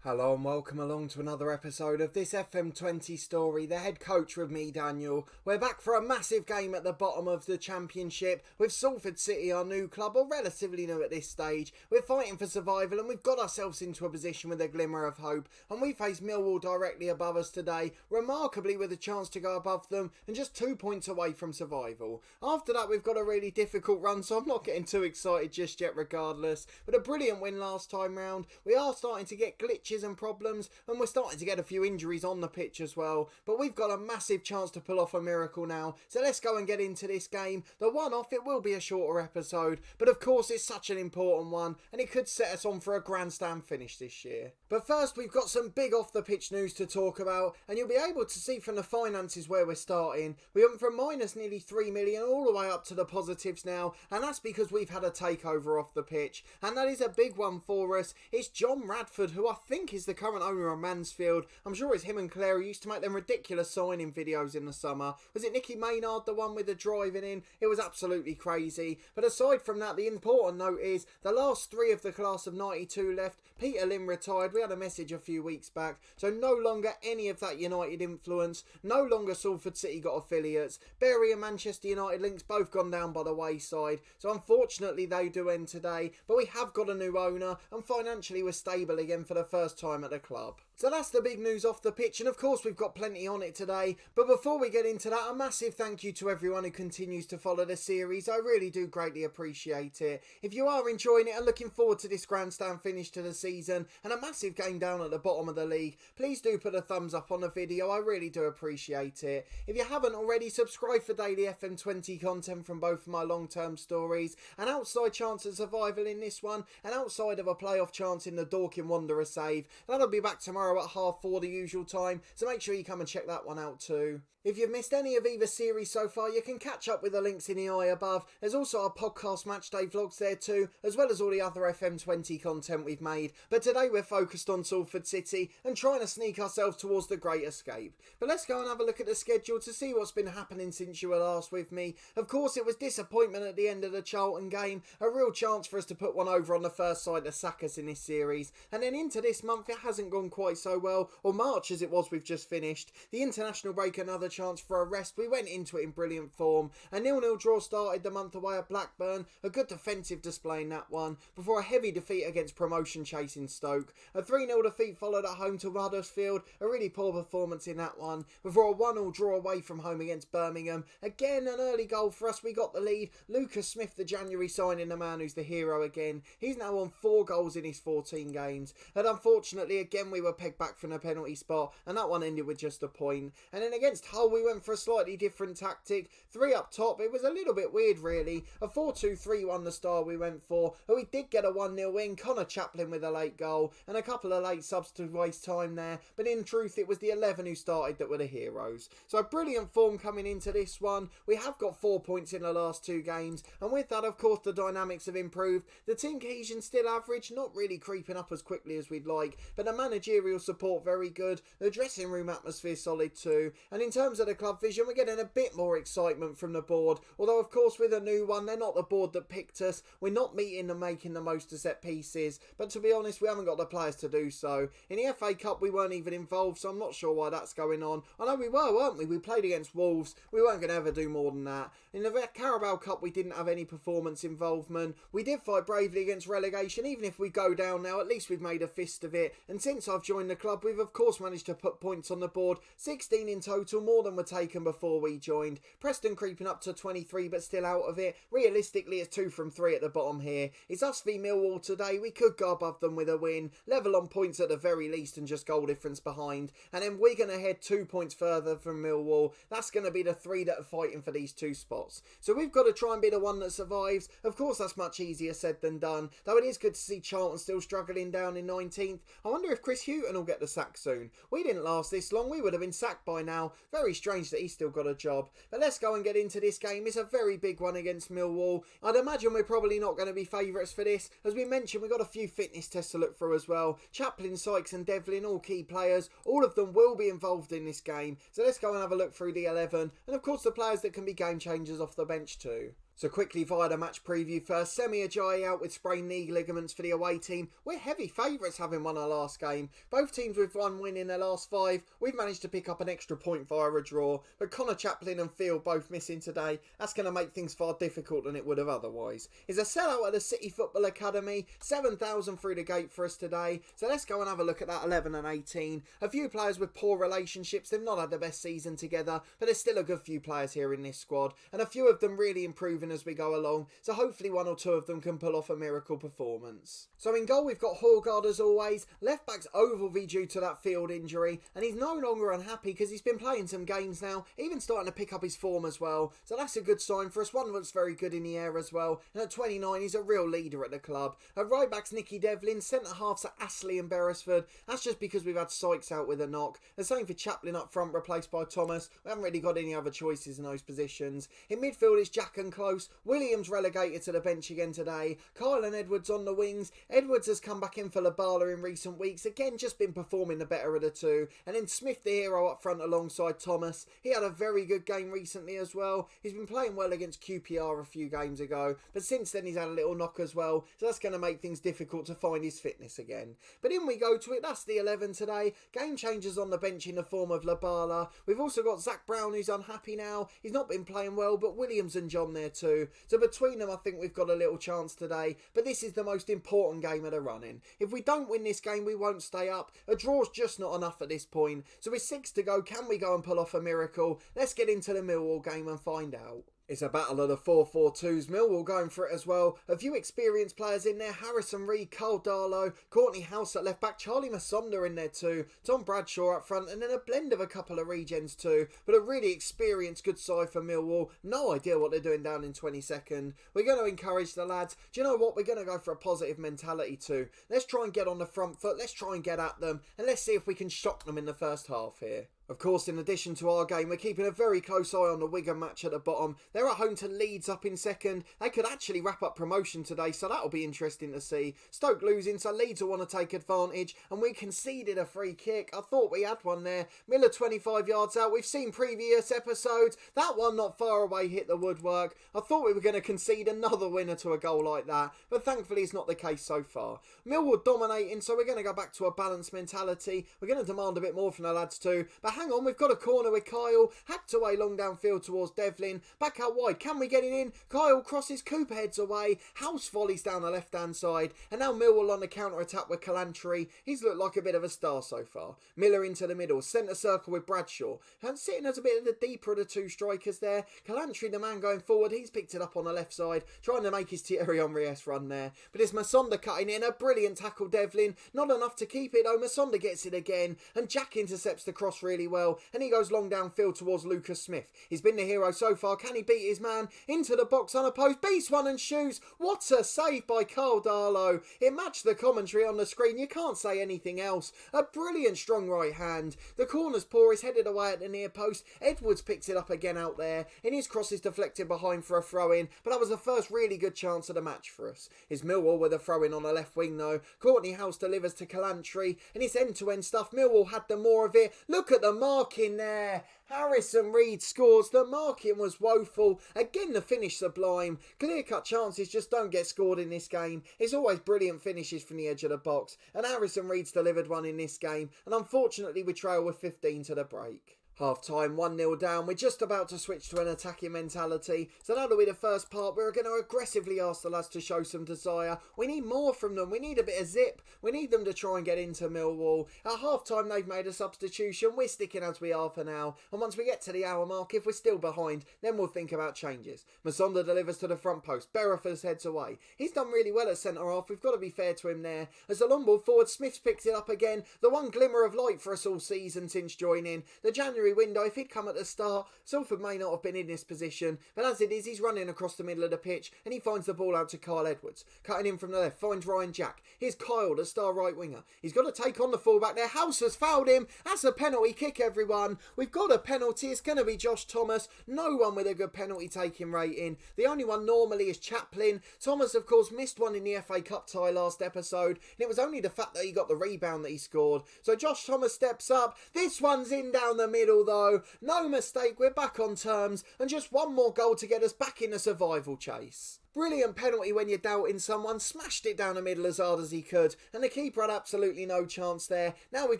Hello and welcome along to another episode of this FM20 story, The Head Coach with me, Daniel. We're back for a massive game at the bottom of the Championship with Salford City, our new club, or relatively new at this stage. We're fighting for survival and we've got ourselves into a position with a glimmer of hope, and we face Millwall directly above us today, remarkably with a chance to go above them and just 2 points away from survival. After that we've got a really difficult run, so I'm not getting too excited just yet regardless, but a brilliant win last time round. We are starting to get glitches and problems, and we're starting to get a few injuries on the pitch as well, but we've got a massive chance to pull off a miracle now, so let's go and get into this game. The one-off, it will be a shorter episode, but of course it's such an important one and it could set us on for a grandstand finish this year. But first we've got some big off-the-pitch news to talk about, and you'll be able to see from the finances where we're starting. We went from minus nearly 3 million all the way up to the positives now, and that's because we've had a takeover off the pitch, and that is a big one for us. It's John Radford, who I think is the current owner of Mansfield. I'm sure it's him and Claire who used to make them ridiculous signing videos in the summer. Was it Nicky Maynard, the one with the driving in? It was absolutely crazy. But aside from that, the important note is the last three of the class of 92 left. Peter Lim retired. We had a message a few weeks back. So no longer any of that United influence. No longer Salford City got affiliates. Bury and Manchester United links both gone down by the wayside. So unfortunately they do end today. But we have got a new owner, and financially we're stable again for the first time at the club. So that's the big news off the pitch, and of course we've got plenty on it today. But before we get into that, a massive thank you to everyone who continues to follow the series. I really do greatly appreciate it. If you are enjoying it and looking forward to this grandstand finish to the season and a massive game down at the bottom of the league, please do put a thumbs up on the video. I really do appreciate it. If you haven't already, subscribe for daily FM20 content from both of my long-term stories, an outside chance of survival in this one, and outside of a playoff chance in the Dorking Wanderer save. That'll be back tomorrow at 4:30 the usual time, so make sure you come and check that one out too. If you've missed any of either series so far, you can catch up with the links in the eye above. There's also our podcast matchday vlogs there too, as well as all the other FM20 content we've made. But today we're focused on Salford City and trying to sneak ourselves towards the Great Escape. But let's go and have a look at the schedule to see what's been happening since you were last with me. Of course, it was disappointment at the end of the Charlton game, a real chance for us to put one over on the first side to sack us in this series. And then into this month, it hasn't gone quite so well, or March as it was we've just finished. The international break, another chance for a rest. We went into it in brilliant form. A 0-0 draw started the month away at Blackburn, a good defensive display in that one, before a heavy defeat against promotion chasing Stoke. A 3-0 defeat followed at home to Huddersfield, a really poor performance in that one, before a 1-1 draw away from home against Birmingham. Again, an early goal for us. We got the lead. Lucas Smith, the January signing, the man who's the hero again. He's now on 4 goals in his 14 games. And unfortunately, again, we were pegged back from the penalty spot, and that one ended with just a point. And then against Hull, we went for a slightly different tactic. 3 up top. It was a little bit weird, really. A 4-2-3-1 the style we went for, but we did get a 1-0 win. Connor Chaplin with a late goal, and a couple of late subs to waste time there. But in truth, it was the 11 who started that were the heroes. So a brilliant form coming into this one. We have got 4 points in the last 2 games, and with that, of course, the dynamics have improved. The team cohesion still average, not really creeping up as quickly as we'd like, but the managerial support very good. The dressing room atmosphere solid too, and in terms of the club vision, we're getting a bit more excitement from the board, although of course with a new one, they're not the board that picked us. We're not meeting and making the most of set pieces, but to be honest, we haven't got the players to do so. In the FA Cup we weren't even involved, so I'm not sure why that's going on. I know we were, weren't we? We played against Wolves. We weren't going to ever do more than that. In the Carabao Cup we didn't have any performance involvement. We did fight bravely against relegation. Even if we go down now, at least we've made a fist of it, and since I've joined the club we've of course managed to put points on the board. 16 in total, more than were taken before we joined. Preston creeping up to 23 but still out of it. Realistically it's 2 from 3 at the bottom here. It's us v Millwall today. We could go above them with a win, level on points at the very least and just goal difference behind, and then we're going to head 2 points further from Millwall. That's going to be the 3 that are fighting for these 2 spots. So we've got to try and be the one that survives. Of course that's much easier said than done, though it is good to see Charlton still struggling down in 19th. I wonder if Chris Hughton will get the sack soon. We didn't last this long, we would have been sacked by now. Very strange that he's still got a job. But let's go and get into this game. It's a very big one against Millwall. I'd imagine we're probably not going to be favourites for this. As we mentioned, we've got a few fitness tests to look through as well. Chaplin, Sykes and Devlin, all key players. All of them will be involved in this game. So let's go and have a look through the 11. And of course the players that can be game changers off the bench too. So quickly via the match preview first, Semi Ajayi out with sprained knee ligaments for the away team. We're heavy favourites having won our last game. Both teams with one win in their last 5. We've managed to pick up an extra point via a draw, but Connor Chaplin and Field both missing today. That's going to make things far difficult than it would have otherwise. It's a sellout at the City Football Academy, 7,000 through the gate for us today. So let's go and have a look at that 11 and 18. A few players with poor relationships, they've not had the best season together, but there's still a good few players here in this squad, and a few of them really improving as we go along, so hopefully one or two of them can pull off a miracle performance. So in goal we've got Horgard as always. Left back's Ogilvie due to that Field injury, and he's no longer unhappy because he's been playing some games now, even starting to pick up his form as well, so that's a good sign for us. One that's very good in the air as well, and at 29 he's a real leader at the club. At right back's Nicky Devlin, centre halves are Astley and Beresford. That's just because we've had Sykes out with a knock. The same for Chaplin up front, replaced by Thomas. We haven't really got any other choices in those positions. In midfield it's Jack and Close. Williams relegated to the bench again today. Kyle and Edwards on the wings. Edwards has come back in for Labala in recent weeks. Again, just been performing the better of the two. And then Smith the hero up front alongside Thomas. He had a very good game recently as well. He's been playing well against QPR a few games ago, but since then he's had a little knock as well, so that's going to make things difficult to find his fitness again. But in we go to it. That's the 11 today. Game changers on the bench in the form of Labala. We've also got Zach Brown, who's unhappy now. He's not been playing well, but Williams and John there too. So between them I think we've got a little chance today, but this is the most important game of the running. If we don't win this game we won't stay up. A draw's just not enough at this point. So with 6 to go, can we go and pull off a miracle? Let's get into the Millwall game and find out. It's a battle of the 4-4-2s. Millwall going for it as well. A few experienced players in there. Harrison Reed, Carl Darlow, Courtney House at left back, Charlie Masonda in there too, Tom Bradshaw up front, and then a blend of a couple of regens too. But a really experienced good side for Millwall. No idea what they're doing down in 22nd. We're going to encourage the lads. Do you know what? We're going to go for a positive mentality too. Let's try and get on the front foot. Let's try and get at them. And let's see if we can shock them in the first half here. Of course, in addition to our game, we're keeping a very close eye on the Wigan match at the bottom. They're at home to Leeds up in second. They could actually wrap up promotion today, so that'll be interesting to see. Stoke losing, so Leeds will want to take advantage, and we conceded a free kick. I thought we had one there. Miller 25 yards out. We've seen previous episodes. That one not far away hit the woodwork. I thought we were going to concede another winner to a goal like that, but thankfully it's not the case so far. Millwall dominating, so we're going to go back to a balanced mentality. We're going to demand a bit more from the lads too, but hang on, we've got a corner with Kyle, hacked away long downfield towards Devlin, back out wide, can we get it in? Kyle crosses, Cooper heads away, House volleys down the left hand side, and now Millwall on the counter attack with Kalantri. He's looked like a bit of a star so far. Miller into the middle, centre circle with Bradshaw, and sitting as a bit of the deeper of the two strikers there. Kalantri, the man going forward, he's picked it up on the left side, trying to make his Thierry Henry-esque run there, but it's Masonda cutting in, a brilliant tackle Devlin, not enough to keep it though. Masonda gets it again, and Jack intercepts the cross really well, and he goes long downfield towards Lucas Smith. He's been the hero so far. Can he beat his man? Into the box unopposed. Beats one and shoots. What a save by Carl Darlow. It matched the commentary on the screen. You can't say anything else. A brilliant strong right hand. The corner's poor is headed away at the near post. Edwards picks it up again out there. And his cross is deflected behind for a throw-in. But that was the first really good chance of the match for us. It's Millwall with a throw-in on the left wing though. Courtney House delivers to Kalantri. And it's end-to-end stuff. Millwall had the more of it. Look at the marking there. Harrison Reed scores. The marking was woeful. Again, the finish sublime. Clear-cut chances just don't get scored in this game. It's always brilliant finishes from the edge of the box. And Harrison Reed's delivered one in this game. And unfortunately, we trail with 15 to the break. Half time, 1-0 down. We're just about to switch to an attacking mentality. So that'll be the first part. We're going to aggressively ask the lads to show some desire. We need more from them. We need a bit of zip. We need them to try and get into Millwall. At half time, they've made a substitution. We're sticking as we are for now. And once we get to the hour mark, if we're still behind, then we'll think about changes. Masonda delivers to the front post. Berefers heads away. He's done really well at centre half. We've got to be fair to him there. As the long ball forward, Smith's picked it up again. The one glimmer of light for us all season since joining. The January window, if he'd come at the start, Salford may not have been in this position, but as it is, he's running across the middle of the pitch and he finds the ball out to Kyle Edwards. Cutting in from the left, finds Ryan Jack. Here's Kyle, the star right winger. He's got to take on the fullback there. House has fouled him. That's a penalty kick, everyone. We've got a penalty. It's going to be Josh Thomas. No one with a good penalty taking rating. The only one normally is Chaplin. Thomas, of course, missed one in the FA Cup tie last episode, and it was only the fact that he got the rebound that he scored. So Josh Thomas steps up. This one's in down the middle. still though. No mistake, we're back on terms, and just one more goal to get us back in the survival chase. Brilliant penalty when you're doubting someone, smashed it down the middle as hard as he could, and the keeper had absolutely no chance there. Now we've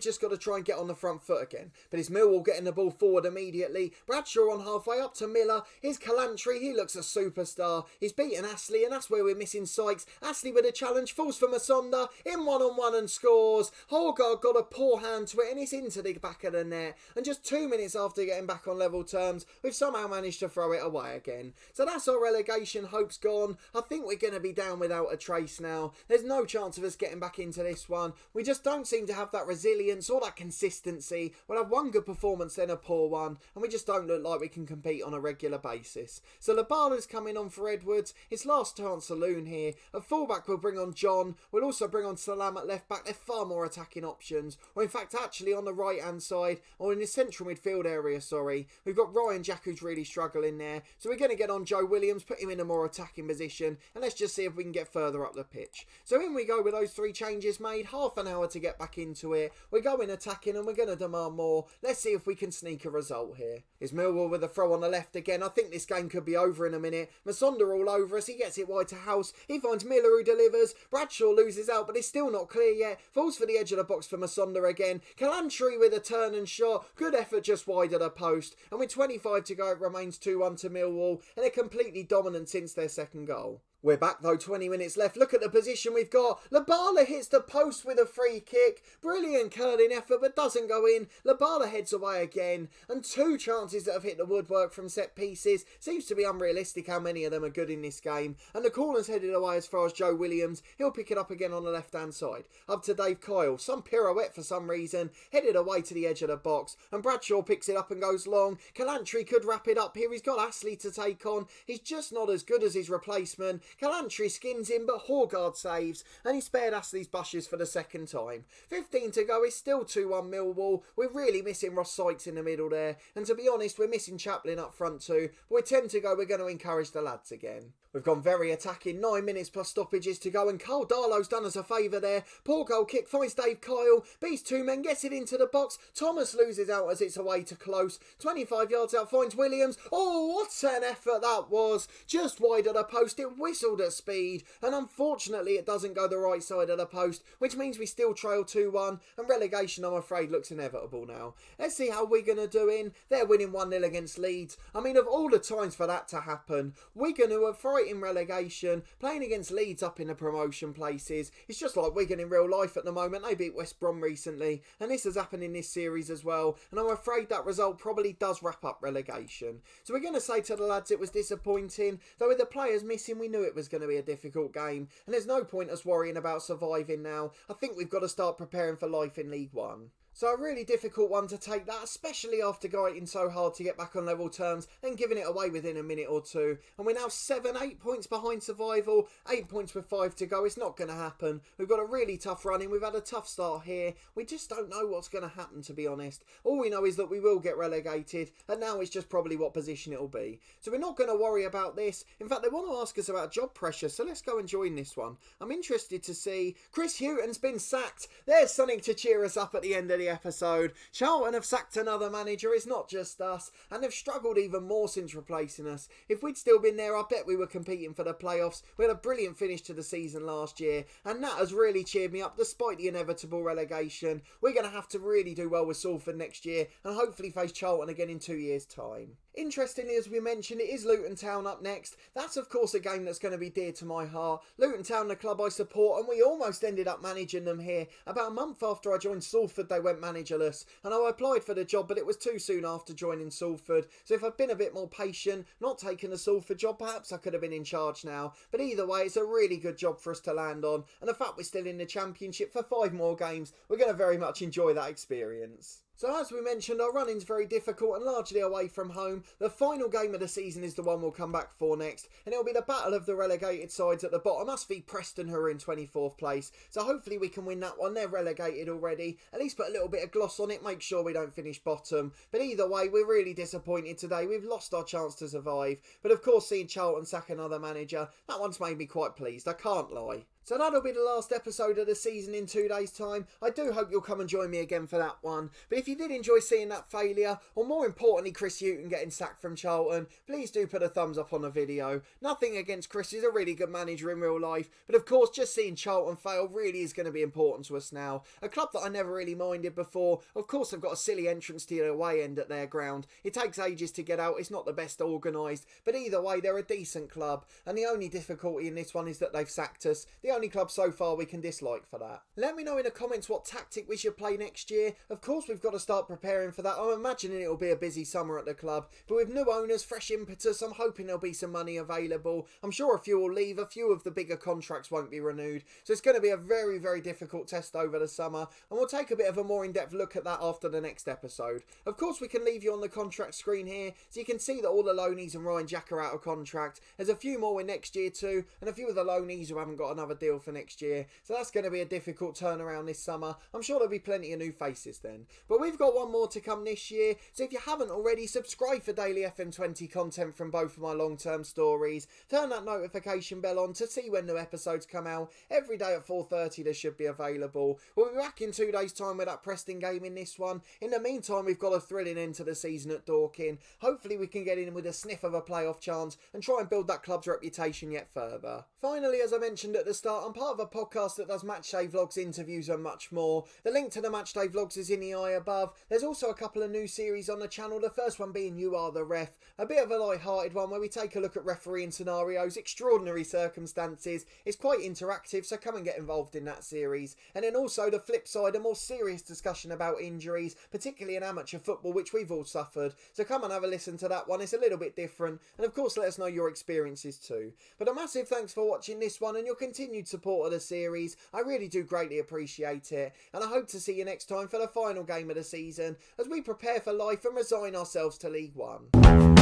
just got to try and get on the front foot again. But it's Millwall getting the ball forward immediately. Bradshaw on halfway up to Miller. Here's Calantri, he looks a superstar. He's beaten Astley, and that's where we're missing Sykes. Astley with a challenge, falls for Masonda, in one-on-one and scores. Horgard got a poor hand to it, and it's into the back of the net. And just 2 minutes after getting back on level terms, we've somehow managed to throw it away again. So that's our relegation hopes gone. I think we're going to be down without a trace now. There's no chance of us getting back into this one. We just don't seem to have that resilience or that consistency. We'll have one good performance, then a poor one, and we just don't look like we can compete on a regular basis. So Labala's coming on for Edwards. It's last chance saloon here. At fullback we'll bring on John. We'll also bring on Salam at left back. They're far more attacking options. Or in fact actually on the right hand side, or in the central midfield area, sorry. We've got Ryan Jack who's really struggling there. So we're going to get on Joe Williams, put him in a more attacking position, and let's just see if we can get further up the pitch. So in we go with those 3 changes made, half an hour to get back into it. We're going attacking and we're going to demand more. Let's see if we can sneak a result here. Is Millwall with a throw on the left again. I think this game could be over in a minute. Masonda all over us. He gets it wide to House. He finds Miller who delivers. Bradshaw loses out, but it's still not clear yet. Falls for the edge of the box for Masonda again. Calantri with a turn and shot. Good effort just wide of the post. And with 25 to go, it remains 2-1 to Millwall, and they're completely dominant since their second goal. We're back though, 20 minutes left. Look at the position we've got. Labala hits the post with a free kick. Brilliant curling effort, but doesn't go in. Labala heads away again. And 2 chances that have hit the woodwork from set pieces. Seems to be unrealistic how many of them are good in this game. And the corner's headed away as far as Joe Williams. He'll pick it up again on the left-hand side. Up to Dave Kyle. Some pirouette for some reason. Headed away to the edge of the box. And Bradshaw picks it up and goes long. Calantri could wrap it up here. He's got Astley to take on. He's just not as good as his replacement. Calantri skins him, but Horgard saves, and he spared Astley's bushes for the second time. 15 to go, is still 2-1 Millwall. We're really missing Ross Sykes in the middle there, and to be honest, we're missing Chaplin up front too. But with 10 to go, we're going to encourage the lads again. We've gone very attacking, 9 minutes plus stoppages to go, and Carl Darlow's done us a favour there. Poor goal kick, finds Dave Kyle, beats 2 men, gets it into the box. Thomas loses out as it's away to close. 25 yards out, finds Williams. Oh, what an effort that was. Just wide of the post, it whistled at speed, and unfortunately it doesn't go the right side of the post, which means we still trail 2-1, and relegation, I'm afraid, looks inevitable now. Let's see how Wigan are doing. They're winning 1-0 against Leeds. I mean, of all the times for that to happen, Wigan, who are fighting relegation, playing against Leeds up in the promotion places. It's just like Wigan in real life at the moment. They beat West Brom recently, and this has happened in this series as well, and I'm afraid that result probably does wrap up relegation. So we're going to say to the lads it was disappointing, though with the players missing we knew it was going to be a difficult game, and there's no point us worrying about surviving now. I think we've got to start preparing for life in League One. So a really difficult one to take that, especially after going so hard to get back on level terms and giving it away within a minute or two. And we're now 7-8 points behind survival, 8 points with 5 to go. It's not going to happen. We've got a really tough run in. We've had a tough start here. We just don't know what's going to happen, to be honest. All we know is that we will get relegated, and now it's just probably what position it'll be. So we're not going to worry about this. In fact, they want to ask us about job pressure, so let's go and join this one. I'm interested to see. Chris Hughton's been sacked. There's something to cheer us up at the end of the episode. Charlton have sacked another manager. It's not just us, and they've struggled even more since replacing us. If we'd still been there, I bet we were competing for the playoffs. We had a brilliant finish to the season last year, and that has really cheered me up despite the inevitable relegation. We're going to have to really do well with Salford next year and hopefully face Charlton again in 2 years' time. Interestingly, as we mentioned, it is Luton Town up next. That's of course a game that's going to be dear to my heart. Luton Town, the club I support, and we almost ended up managing them here. About a month after I joined Salford, they went managerless, and I applied for the job, but it was too soon after joining Salford. So if I'd been a bit more patient, not taken the Salford job, perhaps I could have been in charge now. But either way, it's a really good job for us to land on, and the fact we're still in the Championship for 5 more games, we're going to very much enjoy that experience. So as we mentioned, our running's very difficult and largely away from home. The final game of the season is the one we'll come back for next, and it'll be the battle of the relegated sides at the bottom. Us v Preston, who are in 24th place. So hopefully we can win that one. They're relegated already. At least put a little bit of gloss on it, make sure we don't finish bottom. But either way, we're really disappointed today. We've lost our chance to survive. But of course, seeing Charlton sack another manager, that one's made me quite pleased, I can't lie. So that'll be the last episode of the season in 2 days' time. I do hope you'll come and join me again for that one. But if you did enjoy seeing that failure, or more importantly Chris Hughton getting sacked from Charlton, please do put a thumbs up on the video. Nothing against Chris, he's a really good manager in real life, but of course just seeing Charlton fail really is going to be important to us now. A club that I never really minded before. Of course they've got a silly entrance to the away end at their ground. It takes ages to get out, it's not the best organised, but either way they're a decent club, and the only difficulty in this one is that they've sacked us. The only club so far we can dislike for that. Let me know in the comments what tactic we should play next year. Of course we've got to start preparing for that. I'm imagining it'll be a busy summer at the club, but with new owners, fresh impetus, I'm hoping there'll be some money available. I'm sure a few will leave, a few of the bigger contracts won't be renewed, so it's going to be a very, very difficult test over the summer, and we'll take a bit of a more in-depth look at that after the next episode. Of course we can leave you on the contract screen here, so you can see that all the loanees and Ryan Jack are out of contract. There's a few more in next year too, and a few of the loanees who haven't got another deal for next year, so that's going to be a difficult turnaround this summer. I'm sure there'll be plenty of new faces then. But we've got one more to come this year, so if you haven't already, subscribe for daily FM20 content from both of my long-term stories. Turn that notification bell on to see when new episodes come out. Every day at 4:30 they should be available. We'll be back in 2 days' time with that Preston game in this one. In the meantime, we've got a thrilling end to the season at Dorking. Hopefully we can get in with a sniff of a playoff chance and try and build that club's reputation yet further. Finally, as I mentioned at the start, I'm part of a podcast that does matchday vlogs, interviews and much more. The link to the matchday vlogs is in the eye above. There's also a couple of new series on the channel, the first one being You Are The Ref, a bit of a light-hearted one where we take a look at refereeing scenarios, extraordinary circumstances. It's quite interactive, so come and get involved in that series. And then also the flip side, a more serious discussion about injuries, particularly in amateur football, which we've all suffered. So come and have a listen to that one, it's a little bit different, and of course let us know your experiences too. But a massive thanks for watching this one and your continued support of the series. I really do greatly appreciate it, and I hope to see you next time for the final game of the season as we prepare for life and resign ourselves to League One.